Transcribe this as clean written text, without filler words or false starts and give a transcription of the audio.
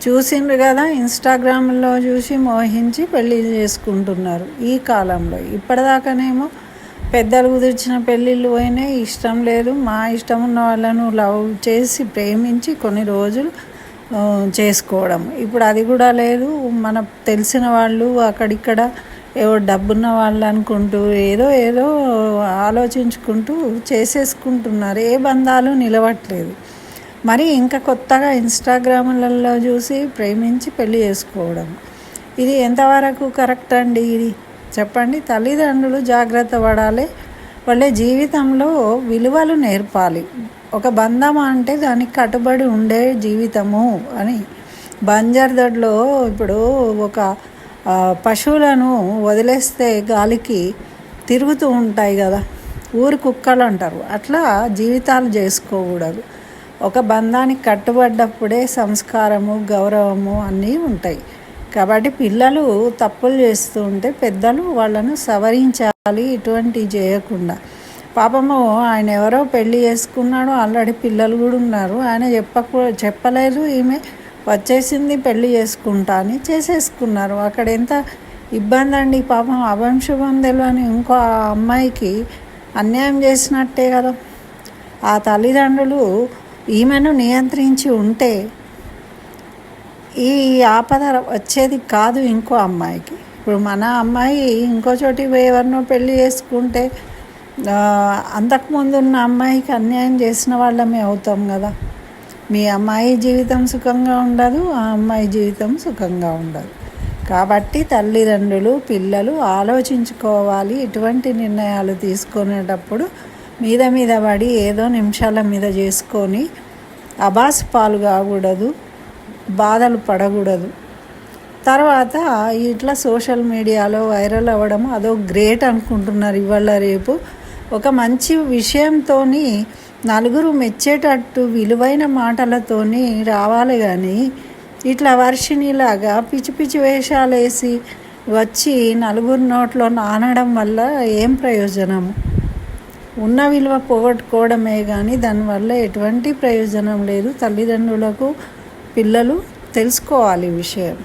చూసిండ్రు కదా, ఇన్స్టాగ్రామ్లో చూసి మోహించి పెళ్ళి చేసుకుంటున్నారు ఈ కాలంలో. ఇప్పటిదాకానేమో పెద్దలు కుదిర్చిన పెళ్ళిళ్ళు పోయినాయి, ఇష్టం లేదు, మా ఇష్టం ఉన్న వాళ్ళను లవ్ చేసి ప్రేమించి కొన్ని రోజులు చేసుకోవడం. ఇప్పుడు అది కూడా లేదు. మన తెలిసిన వాళ్ళు అక్కడిక్కడ ఏవో డబ్బున్న వాళ్ళు అనుకుంటూ ఏదో ఏదో ఆలోచించుకుంటూ చేసేసుకుంటున్నారు. ఏ బంధాలు నిలవట్లేదు. మరి ఇంకా కొత్తగా ఇన్స్టాగ్రాములలో చూసి ప్రేమించి పెళ్ళి చేసుకోవడం, ఇది ఎంతవరకు కరెక్ట్ అండి? ఇది చెప్పండి. తల్లిదండ్రులు జాగ్రత్త పడాలి. వాళ్ళ జీవితంలో విలువలు నేర్పాలి. ఒక బంధం అంటే దానికి కట్టుబడి ఉండే జీవితము అని. బంజర్దొడ్లో ఇప్పుడు ఒక పశువులను వదిలేస్తే గాలికి తిరుగుతూ ఉంటాయి కదా, ఊరి కుక్కలు అంటారు. అట్లా జీవితాలు చేసుకోకూడదు. ఒక బంధానికి కట్టుబడ్డప్పుడే సంస్కారము, గౌరవము అన్నీ ఉంటాయి. కాబట్టి పిల్లలు తప్పులు చేస్తూ ఉంటే పెద్దలు వాళ్ళను సవరించాలి, ఇటువంటివి చేయకుండా. పాపము ఆయన ఎవరో పెళ్ళి చేసుకున్నాడు, ఆల్రెడీ పిల్లలు కూడా ఉన్నారు. ఆయన చెప్పలేదు, ఈమె వచ్చేసింది పెళ్ళి చేసుకుంటా అని చేసేసుకున్నారు. అక్కడ ఎంత ఇబ్బంది అండి. పాపం అభంశుభం తెలియని ఇంకో అమ్మాయికి అన్యాయం చేసినట్టే కదా. ఆ తల్లిదండ్రులు ఈమెను నియంత్రించి ఉంటే ఈ ఆపద వచ్చేది కాదు ఇంకో అమ్మాయికి. ఇప్పుడు మన అమ్మాయి ఇంకో చోటి ఎవరినో పెళ్ళి చేసుకుంటే అంతకుముందు ఉన్న అమ్మాయికి అన్యాయం చేసిన వాళ్ళమే అవుతాం కదా. మీ అమ్మాయి జీవితం సుఖంగా ఉండదు, ఆ అమ్మాయి జీవితం సుఖంగా ఉండదు. కాబట్టి తల్లిదండ్రులు, పిల్లలు ఆలోచించుకోవాలి. ఇటువంటి నిర్ణయాలు తీసుకునేటప్పుడు మీద పడి ఏదో నిమిషాల మీద చేసుకొని అబాస్ పాలు కాకూడదు, బాధలు పడకూడదు. తర్వాత ఇట్లా సోషల్ మీడియాలో వైరల్ అవ్వడం అదో గ్రేట్ అనుకుంటున్నారు ఇవాళ రేపు. ఒక మంచి విషయంతో నలుగురు మెచ్చేటట్టు విలువైన మాటలతోని రావాలి. కానీ ఇట్లా వర్షిణిలాగా పిచ్చి పిచ్చి వేషాలు వేసి వచ్చి నలుగురు నోట్లో నానడం వల్ల ఏం ప్రయోజనము? ఉన్న విలువ పోగొట్టుకోవడమే కానీ దానివల్ల ఎటువంటి ప్రయోజనం లేదు. తల్లిదండ్రులకు పిల్లలు తెలుసుకోవాలి ఈ విషయం.